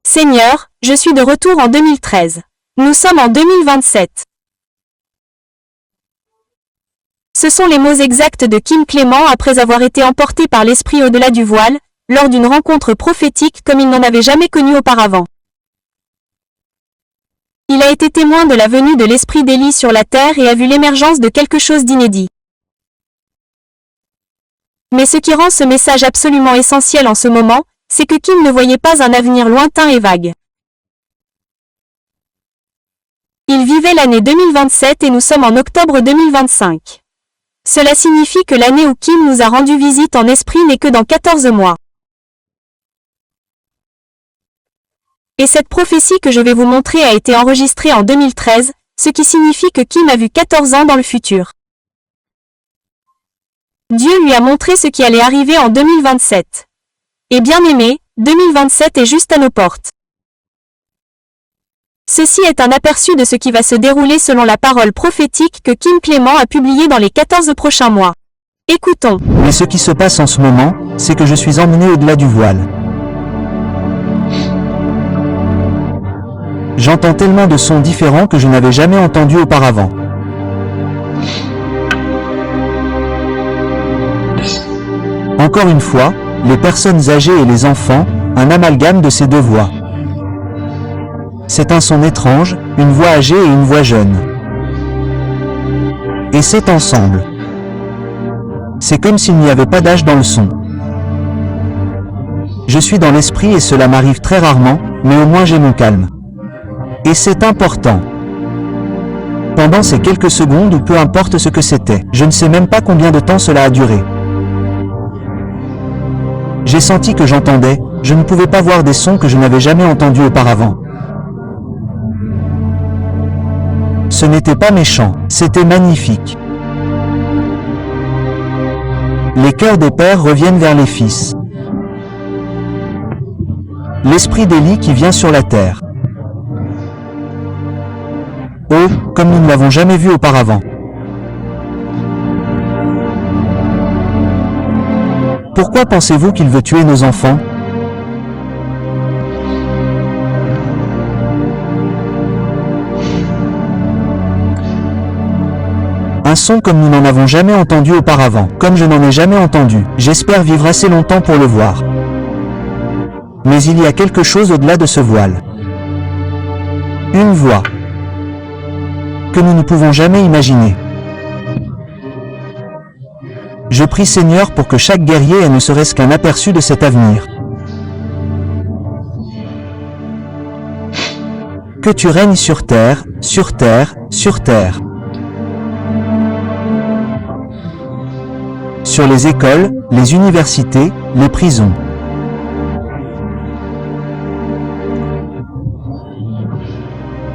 Seigneur, je suis de retour en 2013. Nous sommes en 2027. Ce sont les mots exacts de Kim Clément après avoir été emporté par l'esprit au-delà du voile, lors d'une rencontre prophétique comme il n'en avait jamais connu auparavant. Il a été témoin de la venue de l'esprit d'Élie sur la terre et a vu l'émergence de quelque chose d'inédit. Mais ce qui rend ce message absolument essentiel en ce moment, c'est que Kim ne voyait pas un avenir lointain et vague. Il vivait l'année 2027 et nous sommes en octobre 2025. Cela signifie que l'année où Kim nous a rendu visite en esprit n'est que dans 14 mois. Et cette prophétie que je vais vous montrer a été enregistrée en 2013, ce qui signifie que Kim a vu 14 ans dans le futur. Dieu lui a montré ce qui allait arriver en 2027. Et bien aimé, 2027 est juste à nos portes. Ceci est un aperçu de ce qui va se dérouler selon la parole prophétique que Kim Clément a publiée dans les 14 prochains mois. Écoutons. Mais ce qui se passe en ce moment, c'est que je suis emmené au-delà du voile. J'entends tellement de sons différents que je n'avais jamais entendus auparavant. Encore une fois, les personnes âgées et les enfants, un amalgame de ces deux voix. C'est un son étrange, une voix âgée et une voix jeune. Et c'est ensemble. C'est comme s'il n'y avait pas d'âge dans le son. Je suis dans l'esprit et cela m'arrive très rarement, mais au moins j'ai mon calme. Et c'est important. Pendant ces quelques secondes ou peu importe ce que c'était, je ne sais même pas combien de temps cela a duré. J'ai senti que j'entendais, je ne pouvais pas voir des sons que je n'avais jamais entendus auparavant. Ce n'était pas méchant, c'était magnifique. Les cœurs des pères reviennent vers les fils. L'esprit d'Élie qui vient sur la terre. Oh, comme nous ne l'avons jamais vu auparavant. Pourquoi pensez-vous qu'il veut tuer nos enfants? Un son comme nous n'en avons jamais entendu auparavant, comme je n'en ai jamais entendu. J'espère vivre assez longtemps pour le voir. Mais il y a quelque chose au-delà de ce voile. Une voix que nous ne pouvons jamais imaginer. Je prie Seigneur pour que chaque guerrier ait ne serait-ce qu'un aperçu de cet avenir. Que tu règnes sur terre, sur terre, sur terre. Sur les écoles, les universités, les prisons.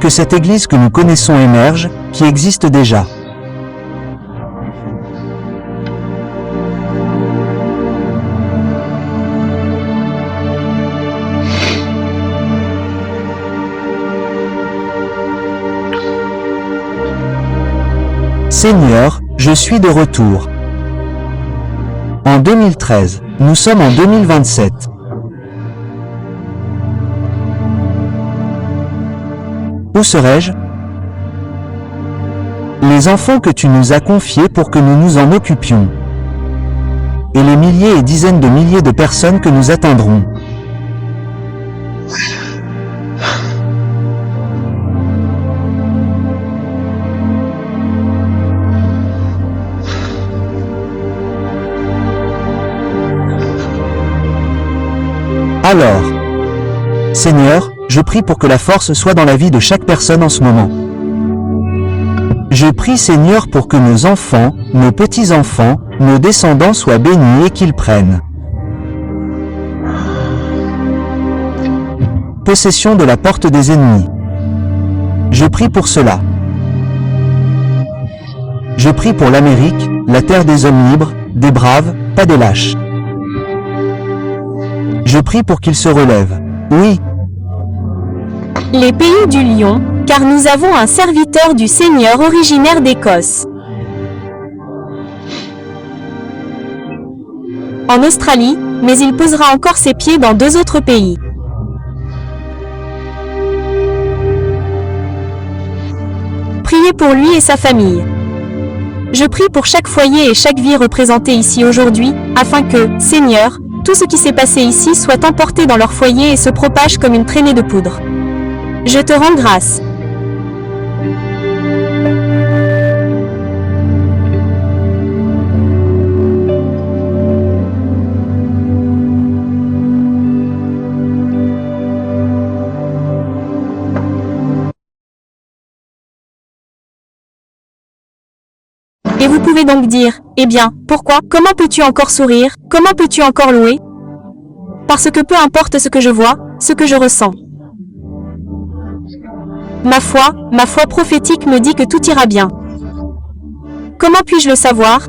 Que cette Église que nous connaissons émerge, qui existe déjà. Seigneur, je suis de retour. En 2013, nous sommes en 2027. Où serais-je? Les enfants que tu nous as confiés pour que nous nous en occupions. Et les milliers et dizaines de milliers de personnes que nous atteindrons. Alors, Seigneur, je prie pour que la force soit dans la vie de chaque personne en ce moment. Je prie Seigneur pour que nos enfants, nos petits-enfants, nos descendants soient bénis et qu'ils prennent possession de la porte des ennemis. Je prie pour cela. Je prie pour l'Amérique, la terre des hommes libres, des braves, pas des lâches. Je prie pour qu'ils se relèvent. Oui. Les pays du lion, car nous avons un serviteur du Seigneur originaire d'Écosse. En Australie, mais il posera encore ses pieds dans 2 autres pays. Priez pour lui et sa famille. Je prie pour chaque foyer et chaque vie représentée ici aujourd'hui, afin que, Seigneur, tout ce qui s'est passé ici soit emporté dans leur foyer et se propage comme une traînée de poudre. Je te rends grâce. Et vous pouvez donc dire, eh bien, pourquoi, comment peux-tu encore sourire, comment peux-tu encore louer? Parce que peu importe ce que je vois, ce que je ressens. Ma foi prophétique me dit que tout ira bien. Comment puis-je le savoir?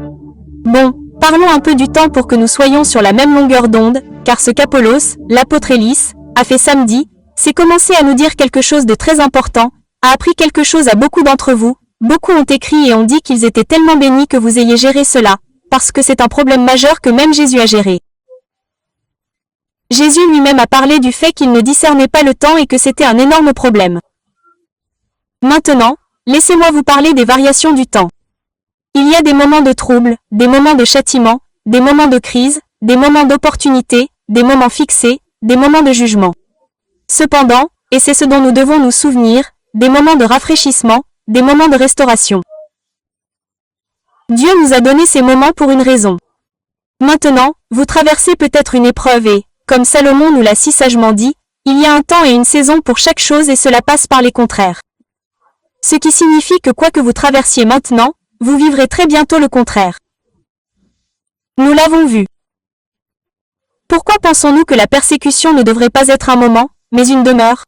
Bon, parlons un peu du temps pour que nous soyons sur la même longueur d'onde, car ce qu'Apollos, l'apôtre Élis, a fait samedi, c'est commencer à nous dire quelque chose de très important, a appris quelque chose à beaucoup d'entre vous. Beaucoup ont écrit et ont dit qu'ils étaient tellement bénis que vous ayez géré cela, parce que c'est un problème majeur que même Jésus a géré. Jésus lui-même a parlé du fait qu'il ne discernait pas le temps et que c'était un énorme problème. Maintenant, laissez-moi vous parler des variations du temps. Il y a des moments de trouble, des moments de châtiment, des moments de crise, des moments d'opportunité, des moments fixés, des moments de jugement. Cependant, et c'est ce dont nous devons nous souvenir, des moments de rafraîchissement, des moments de restauration. Dieu nous a donné ces moments pour une raison. Maintenant, vous traversez peut-être une épreuve et, comme Salomon nous l'a si sagement dit, il y a un temps et une saison pour chaque chose et cela passe par les contraires. Ce qui signifie que quoi que vous traversiez maintenant, vous vivrez très bientôt le contraire. Nous l'avons vu. Pourquoi pensons-nous que la persécution ne devrait pas être un moment, mais une demeure?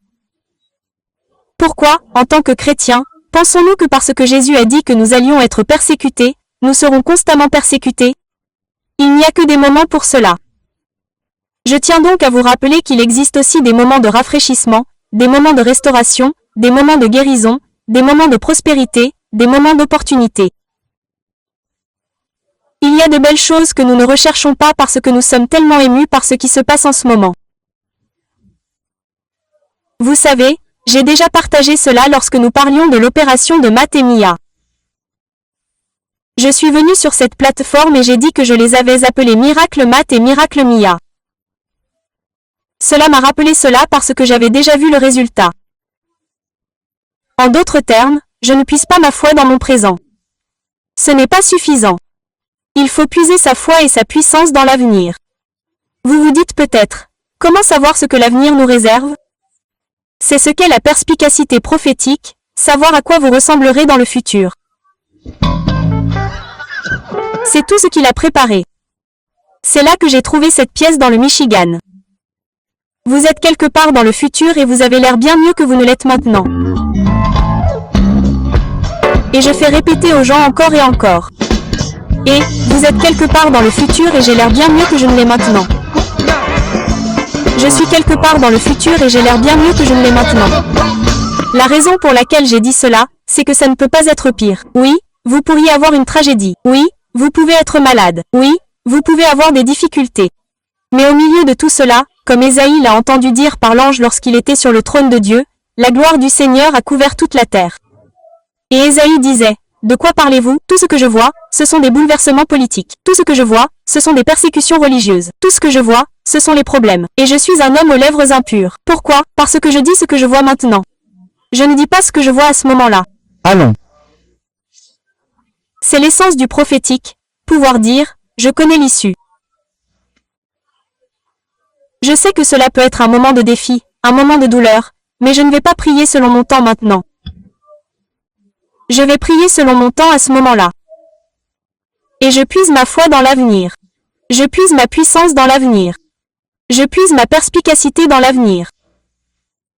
Pourquoi, en tant que chrétiens, pensons-nous que parce que Jésus a dit que nous allions être persécutés, nous serons constamment persécutés? Il n'y a que des moments pour cela. Je tiens donc à vous rappeler qu'il existe aussi des moments de rafraîchissement, des moments de restauration, des moments de guérison, des moments de prospérité, des moments d'opportunité. Il y a de belles choses que nous ne recherchons pas parce que nous sommes tellement émus par ce qui se passe en ce moment. Vous savez, j'ai déjà partagé cela lorsque nous parlions de l'opération de Matt et Mia. Je suis venu sur cette plateforme et j'ai dit que je les avais appelés Miracle Matt et Miracle Mia. Cela m'a rappelé cela parce que j'avais déjà vu le résultat. En d'autres termes, je ne puise pas ma foi dans mon présent. Ce n'est pas suffisant. Il faut puiser sa foi et sa puissance dans l'avenir. Vous vous dites peut-être, comment savoir ce que l'avenir nous réserve? C'est ce qu'est la perspicacité prophétique, savoir à quoi vous ressemblerez dans le futur. C'est tout ce qu'il a préparé. C'est là que j'ai trouvé cette pièce dans le Michigan. Vous êtes quelque part dans le futur et vous avez l'air bien mieux que vous ne l'êtes maintenant. Et je fais répéter aux gens encore et encore. Et, vous êtes quelque part dans le futur et j'ai l'air bien mieux que je ne l'ai maintenant. Je suis quelque part dans le futur et j'ai l'air bien mieux que je ne l'ai maintenant. La raison pour laquelle j'ai dit cela, c'est que ça ne peut pas être pire. Oui, vous pourriez avoir une tragédie. Oui, vous pouvez être malade. Oui, vous pouvez avoir des difficultés. Mais au milieu de tout cela, comme Ésaïe l'a entendu dire par l'ange lorsqu'il était sur le trône de Dieu, la gloire du Seigneur a couvert toute la terre. Et Ésaïe disait, de quoi parlez-vous? Tout ce que je vois, ce sont des bouleversements politiques. Tout ce que je vois, ce sont des persécutions religieuses. Tout ce que je vois, ce sont les problèmes. Et je suis un homme aux lèvres impures. Pourquoi? Parce que je dis ce que je vois maintenant. Je ne dis pas ce que je vois à ce moment-là. Allons. C'est l'essence du prophétique, pouvoir dire, je connais l'issue. Je sais que cela peut être un moment de défi, un moment de douleur, mais je ne vais pas prier selon mon temps maintenant. Je vais prier selon mon temps à ce moment-là. Et je puise ma foi dans l'avenir. Je puise ma puissance dans l'avenir. Je puise ma perspicacité dans l'avenir.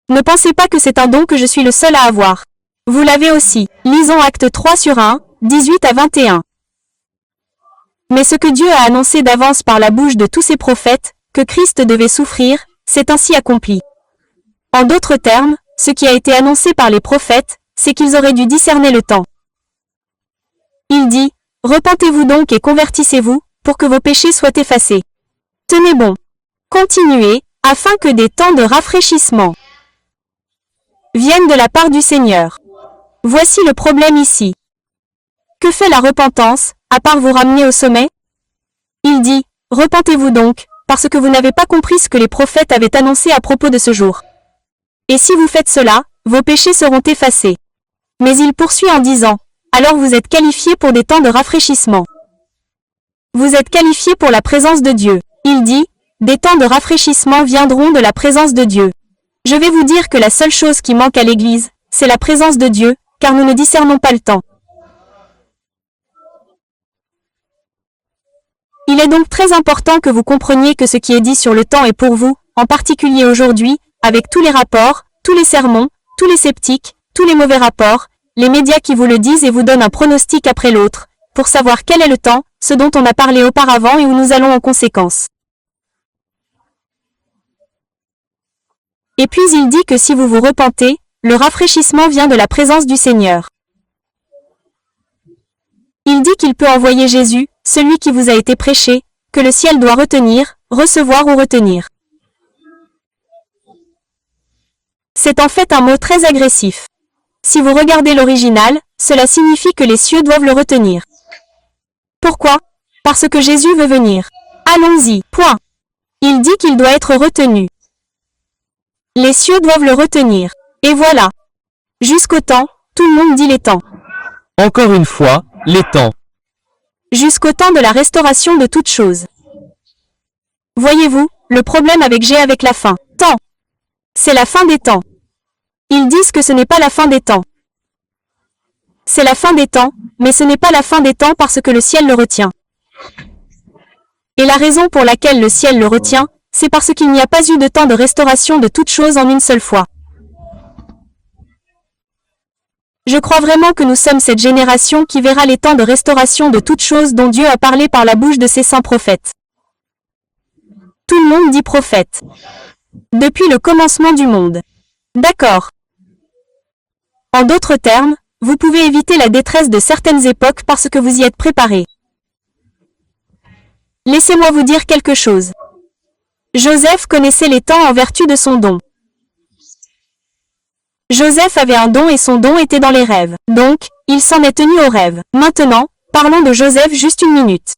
Ne pensez pas que c'est un don que je suis le seul à avoir. Vous l'avez aussi. Lisons Actes 3 sur 1, 18 à 21. Mais ce que Dieu a annoncé d'avance par la bouche de tous ses prophètes, que Christ devait souffrir, c'est ainsi accompli. En d'autres termes, ce qui a été annoncé par les prophètes, c'est qu'ils auraient dû discerner le temps. Il dit, « Repentez-vous donc et convertissez-vous, pour que vos péchés soient effacés. Tenez bon. Continuez, afin que des temps de rafraîchissement viennent de la part du Seigneur. » Voici le problème ici. Que fait la repentance, à part vous ramener au sommet? Il dit, repentez-vous donc, parce que vous n'avez pas compris ce que les prophètes avaient annoncé à propos de ce jour. Et si vous faites cela, vos péchés seront effacés. Mais il poursuit en disant, alors vous êtes qualifiés pour des temps de rafraîchissement. Vous êtes qualifiés pour la présence de Dieu. Il dit, des temps de rafraîchissement viendront de la présence de Dieu. Je vais vous dire que la seule chose qui manque à l'Église, c'est la présence de Dieu, car nous ne discernons pas le temps. Il est donc très important que vous compreniez que ce qui est dit sur le temps est pour vous, en particulier aujourd'hui, avec tous les rapports, tous les sermons, tous les sceptiques, tous les mauvais rapports, les médias qui vous le disent et vous donnent un pronostic après l'autre, pour savoir quel est le temps, ce dont on a parlé auparavant et où nous allons en conséquence. Et puis il dit que si vous vous repentez, le rafraîchissement vient de la présence du Seigneur. Il dit qu'il peut envoyer Jésus, celui qui vous a été prêché, que le ciel doit retenir, recevoir ou retenir. C'est en fait un mot très agressif. Si vous regardez l'original, cela signifie que les cieux doivent le retenir. Pourquoi? Parce que Jésus veut venir. Allons-y, point. Il dit qu'il doit être retenu. Les cieux doivent le retenir. Et voilà. Jusqu'au temps, tout le monde dit les temps. Encore une fois, les temps. Jusqu'au temps de la restauration de toutes choses. Voyez-vous, le problème avec la fin. Temps. C'est la fin des temps. Ils disent que ce n'est pas la fin des temps. C'est la fin des temps, mais ce n'est pas la fin des temps parce que le ciel le retient. Et la raison pour laquelle le ciel le retient, c'est parce qu'il n'y a pas eu de temps de restauration de toutes choses en une seule fois. Je crois vraiment que nous sommes cette génération qui verra les temps de restauration de toutes choses dont Dieu a parlé par la bouche de ses saints prophètes. Tout le monde dit prophète. Depuis le commencement du monde. D'accord. En d'autres termes, vous pouvez éviter la détresse de certaines époques parce que vous y êtes préparés. Laissez-moi vous dire quelque chose. Joseph connaissait les temps en vertu de son don. Joseph avait un don et son don était dans les rêves. Donc, il s'en est tenu aux rêves. Maintenant, parlons de Joseph juste une minute.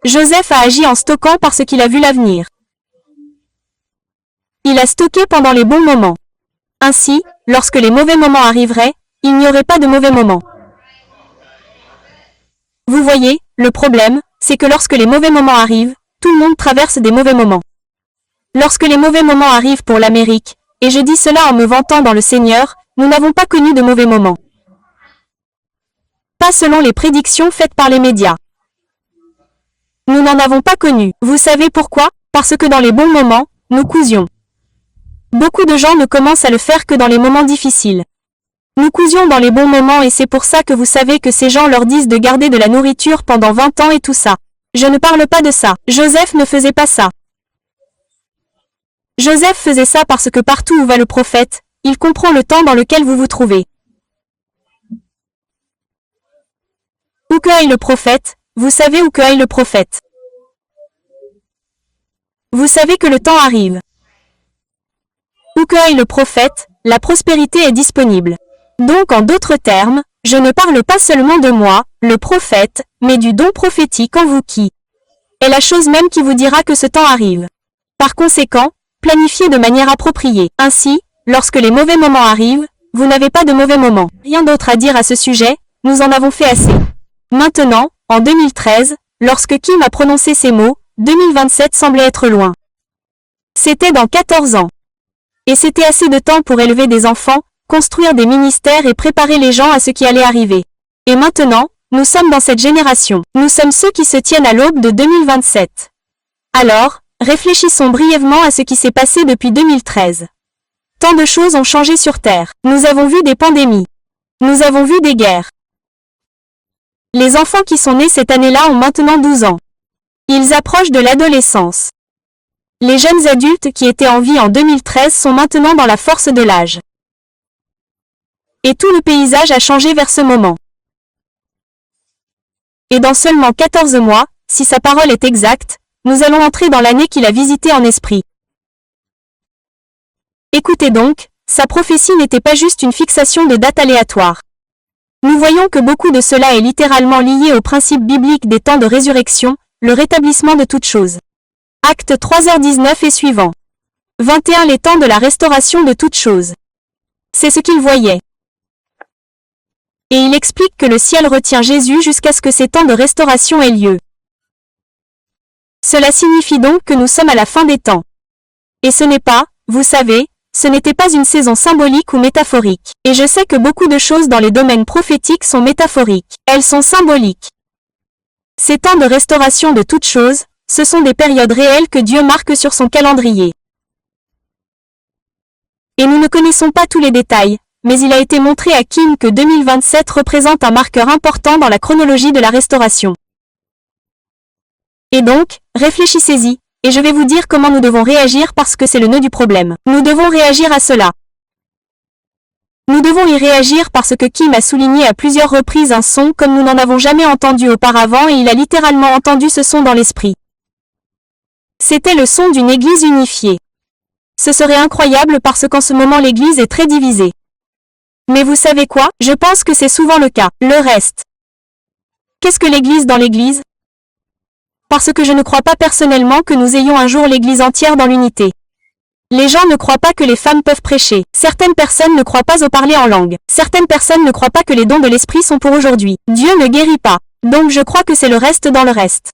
Joseph a agi en stockant parce qu'il a vu l'avenir. Il a stocké pendant les bons moments. Ainsi, lorsque les mauvais moments arriveraient, il n'y aurait pas de mauvais moments. Vous voyez, le problème, c'est que lorsque les mauvais moments arrivent, tout le monde traverse des mauvais moments. Lorsque les mauvais moments arrivent pour l'Amérique, et je dis cela en me vantant dans le Seigneur, nous n'avons pas connu de mauvais moments. Pas selon les prédictions faites par les médias. Nous n'en avons pas connu. Vous savez pourquoi? Parce que dans les bons moments, nous cousions. Beaucoup de gens ne commencent à le faire que dans les moments difficiles. Nous cousions dans les bons moments et c'est pour ça que vous savez que ces gens leur disent de garder de la nourriture pendant 20 ans et tout ça. Je ne parle pas de ça. Joseph ne faisait pas ça. Joseph faisait ça parce que partout où va le prophète, il comprend le temps dans lequel vous vous trouvez. Où que aille le prophète, vous savez où que aille le prophète. Vous savez que le temps arrive. Où que aille le prophète, la prospérité est disponible. Donc en d'autres termes, je ne parle pas seulement de moi, le prophète, mais du don prophétique en vous qui est la chose même qui vous dira que ce temps arrive. Par conséquent, planifiez de manière appropriée. Ainsi, lorsque les mauvais moments arrivent, vous n'avez pas de mauvais moments. Rien d'autre à dire à ce sujet, nous en avons fait assez. Maintenant, en 2013, lorsque Kim a prononcé ces mots, 2027 semblait être loin. C'était dans 14 ans. Et c'était assez de temps pour élever des enfants, construire des ministères et préparer les gens à ce qui allait arriver. Et maintenant, nous sommes dans cette génération. Nous sommes ceux qui se tiennent à l'aube de 2027. Alors, réfléchissons brièvement à ce qui s'est passé depuis 2013. Tant de choses ont changé sur Terre. Nous avons vu des pandémies. Nous avons vu des guerres. Les enfants qui sont nés cette année-là ont maintenant 12 ans. Ils approchent de l'adolescence. Les jeunes adultes qui étaient en vie en 2013 sont maintenant dans la force de l'âge. Et tout le paysage a changé vers ce moment. Et dans seulement 14 mois, si sa parole est exacte, nous allons entrer dans l'année qu'il a visitée en esprit. Écoutez donc, Sa prophétie n'était pas juste une fixation de date aléatoire. Nous voyons que beaucoup de cela est littéralement lié au principe biblique des temps de résurrection, le rétablissement de toutes choses. Actes 3h19 et suivant. 21 Les temps de la restauration de toutes choses. C'est ce qu'il voyait. Et il explique que le ciel retient Jésus jusqu'à ce que ces temps de restauration aient lieu. Cela signifie donc que nous sommes à la fin des temps. Et ce n'est pas, vous savez, ce n'était pas une saison symbolique ou métaphorique. Et je sais que beaucoup de choses dans les domaines prophétiques sont métaphoriques. Elles sont symboliques. Ces temps de restauration de toutes choses, ce sont des périodes réelles que Dieu marque sur son calendrier. Et nous ne connaissons pas tous les détails, mais il a été montré à Kim que 2027 représente un marqueur important dans la chronologie de la restauration. Et donc, réfléchissez-y, et je vais vous dire comment nous devons réagir parce que c'est le nœud du problème. Nous devons réagir à cela. Nous devons y réagir parce que Kim a souligné à plusieurs reprises un son comme nous n'en avons jamais entendu auparavant et il a littéralement entendu ce son dans l'esprit. C'était le son d'une église unifiée. Ce serait incroyable parce qu'en ce moment l'église est très divisée. Mais vous savez quoi? Je pense que c'est souvent le cas. Le reste. Qu'est-ce que l'église dans l'église? Parce que je ne crois pas personnellement que nous ayons un jour l'église entière dans l'unité. Les gens ne croient pas que les femmes peuvent prêcher. Certaines personnes ne croient pas au parler en langue. Certaines personnes ne croient pas que les dons de l'esprit sont pour aujourd'hui. Dieu ne guérit pas. Donc je crois que c'est le reste dans le reste.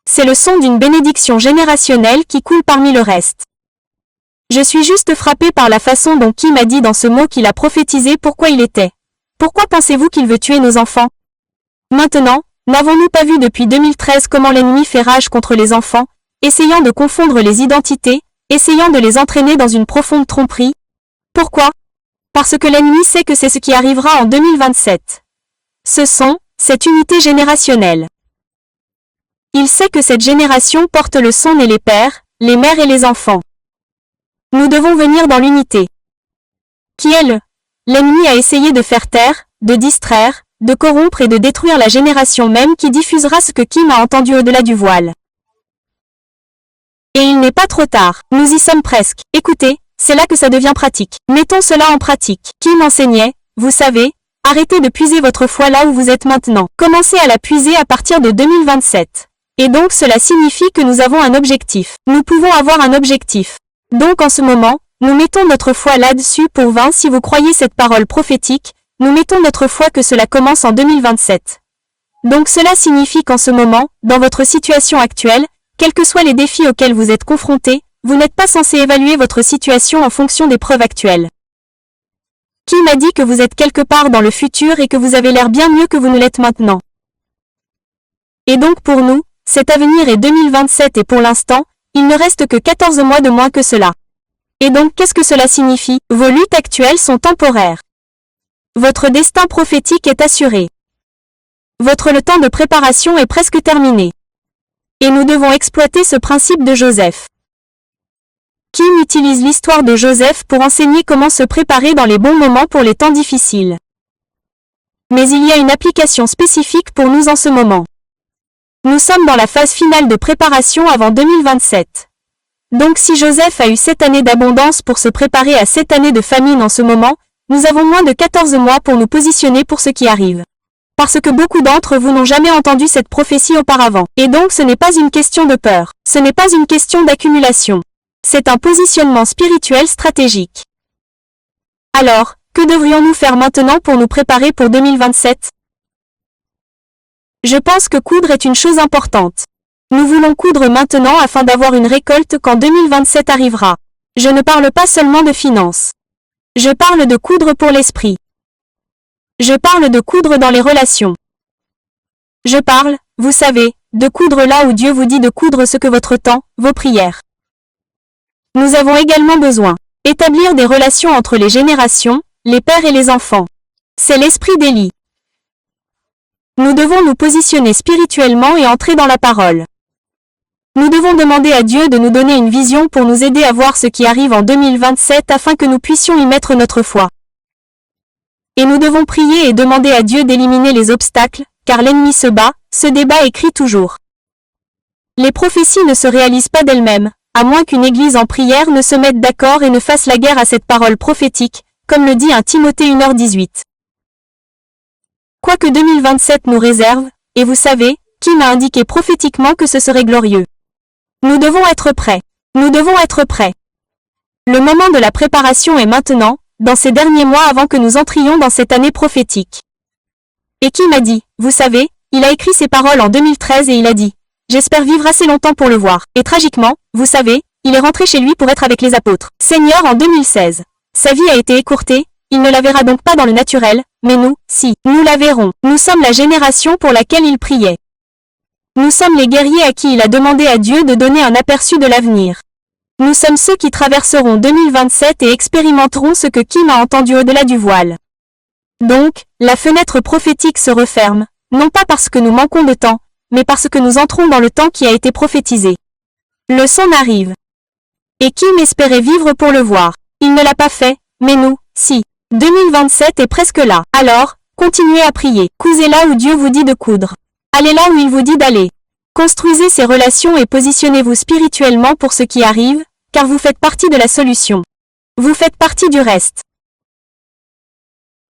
C'est le son d'une bénédiction générationnelle qui coule parmi le reste. Je suis juste frappé par la façon dont Kim a dit dans ce mot qu'il a prophétisé pourquoi il était. Pourquoi pensez-vous qu'il veut tuer nos enfants? Maintenant, n'avons-nous pas vu depuis 2013 comment l'ennemi fait rage contre les enfants, essayant de confondre les identités, essayant de les entraîner dans une profonde tromperie? Pourquoi? Parce que l'ennemi sait que c'est ce qui arrivera en 2027. Ce sont, cette unité générationnelle. Il sait que cette génération porte le son et les pères, les mères et les enfants. Nous devons venir dans l'unité. Qui est le? L'ennemi a essayé de faire taire, de distraire, de corrompre et de détruire la génération même qui diffusera ce que Kim a entendu au-delà du voile. Et il n'est pas trop tard, nous y sommes presque. Écoutez, c'est là que ça devient pratique. Mettons cela en pratique. Kim enseignait, vous savez, arrêtez de puiser votre foi là où vous êtes maintenant. Commencez à la puiser à partir de 2027. Et donc cela signifie que nous avons un objectif. Nous pouvons avoir un objectif. Donc en ce moment, nous mettons notre foi là-dessus pour 20 si vous croyez cette parole prophétique, nous mettons notre foi que cela commence en 2027. Donc cela signifie qu'en ce moment, dans votre situation actuelle, quels que soient les défis auxquels vous êtes confrontés, vous n'êtes pas censé évaluer votre situation en fonction des preuves actuelles. Qui m'a dit que vous êtes quelque part dans le futur et que vous avez l'air bien mieux que vous ne l'êtes maintenant? Et donc pour nous, cet avenir est 2027 et pour l'instant, il ne reste que 14 mois de moins que cela. Et donc qu'est-ce que cela signifie? Vos luttes actuelles sont temporaires. Votre destin prophétique est assuré. Le temps de préparation est presque terminé. Et nous devons exploiter ce principe de Joseph. Kim utilise l'histoire de Joseph pour enseigner comment se préparer dans les bons moments pour les temps difficiles. Mais il y a une application spécifique pour nous en ce moment. Nous sommes dans la phase finale de préparation avant 2027. Donc si Joseph a eu 7 années d'abondance pour se préparer à 7 années de famine en ce moment, nous avons moins de 14 mois pour nous positionner pour ce qui arrive. Parce que beaucoup d'entre vous n'ont jamais entendu cette prophétie auparavant. Et donc ce n'est pas une question de peur. Ce n'est pas une question d'accumulation. C'est un positionnement spirituel stratégique. Alors, que devrions-nous faire maintenant pour nous préparer pour 2027? Je pense que coudre est une chose importante. Nous voulons coudre maintenant afin d'avoir une récolte quand 2027 arrivera. Je ne parle pas seulement de finances. Je parle de coudre pour l'esprit. Je parle de coudre dans les relations. Je parle, vous savez, de coudre là où Dieu vous dit de coudre ce que votre temps, vos prières. Nous avons également besoin d'établir des relations entre les générations, les pères et les enfants. C'est l'esprit d'Élie. Nous devons nous positionner spirituellement et entrer dans la parole. Nous devons demander à Dieu de nous donner une vision pour nous aider à voir ce qui arrive en 2027 afin que nous puissions y mettre notre foi. Et nous devons prier et demander à Dieu d'éliminer les obstacles, car l'ennemi se bat, ce débat écrit toujours. Les prophéties ne se réalisent pas d'elles-mêmes, à moins qu'une église en prière ne se mette d'accord et ne fasse la guerre à cette parole prophétique, comme le dit 1 Timothée 1h18. Quoique 2027 nous réserve, et vous savez, qui m'a indiqué prophétiquement que ce serait glorieux. Nous devons être prêts. Nous devons être prêts. Le moment de la préparation est maintenant, dans ces derniers mois avant que nous entrions dans cette année prophétique. Et qui m'a dit, vous savez, il a écrit ces paroles en 2013 et il a dit, j'espère vivre assez longtemps pour le voir. Et tragiquement, vous savez, il est rentré chez lui pour être avec les apôtres. Seigneur en 2016. Sa vie a été écourtée, il ne la verra donc pas dans le naturel, mais nous, si, nous la verrons. Nous sommes la génération pour laquelle il priait. Nous sommes les guerriers à qui il a demandé à Dieu de donner un aperçu de l'avenir. Nous sommes ceux qui traverseront 2027 et expérimenteront ce que Kim a entendu au-delà du voile. Donc, la fenêtre prophétique se referme, non pas parce que nous manquons de temps, mais parce que nous entrons dans le temps qui a été prophétisé. Le son arrive. Et Kim espérait vivre pour le voir. Il ne l'a pas fait, mais nous, si. 2027 est presque là. Alors, continuez à prier. Cousez là où Dieu vous dit de coudre. Allez là où il vous dit d'aller. Construisez ces relations et positionnez-vous spirituellement pour ce qui arrive, car vous faites partie de la solution. Vous faites partie du reste.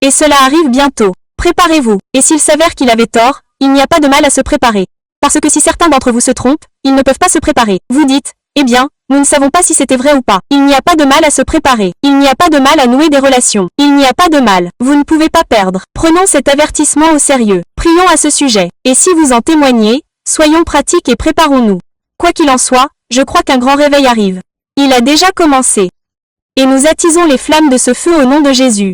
Et cela arrive bientôt. Préparez-vous. Et s'il s'avère qu'il avait tort, il n'y a pas de mal à se préparer. Parce que si certains d'entre vous se trompent, ils ne peuvent pas se préparer. Vous dites, eh bien, nous ne savons pas si c'était vrai ou pas. Il n'y a pas de mal à se préparer. Il n'y a pas de mal à nouer des relations. Il n'y a pas de mal. Vous ne pouvez pas perdre. Prenons cet avertissement au sérieux. Prions à ce sujet. Et si vous en témoignez, soyons pratiques et préparons-nous. Quoi qu'il en soit, je crois qu'un grand réveil arrive. Il a déjà commencé. Et nous attisons les flammes de ce feu au nom de Jésus.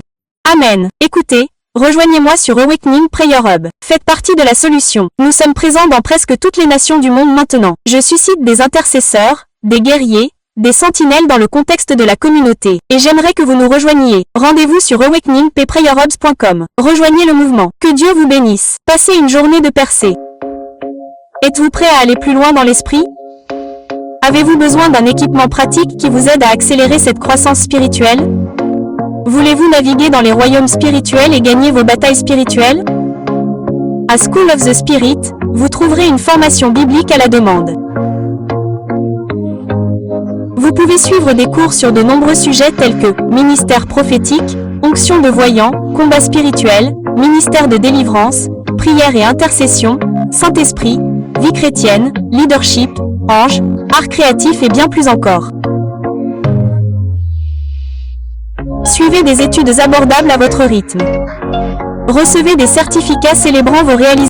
Amen. Écoutez, rejoignez-moi sur Awakening Prayer Hub. Faites partie de la solution. Nous sommes présents dans presque toutes les nations du monde maintenant. Je suscite des intercesseurs, des guerriers, des sentinelles dans le contexte de la communauté. Et j'aimerais que vous nous rejoigniez. Rendez-vous sur awakeningprayerhubs.com. Rejoignez le mouvement. Que Dieu vous bénisse. Passez une journée de percée. Êtes-vous prêt à aller plus loin dans l'esprit? Avez-vous besoin d'un équipement pratique qui vous aide à accélérer cette croissance spirituelle? Voulez-vous naviguer dans les royaumes spirituels et gagner vos batailles spirituelles? À School of the Spirit, vous trouverez une formation biblique à la demande. Vous pouvez suivre des cours sur de nombreux sujets tels que ministère prophétique, onction de voyant, combat spirituel, ministère de délivrance, prière et intercession, Saint-Esprit, vie chrétienne, leadership, ange, art créatif et bien plus encore. Suivez des études abordables à votre rythme. Recevez des certificats célébrant vos réalisations.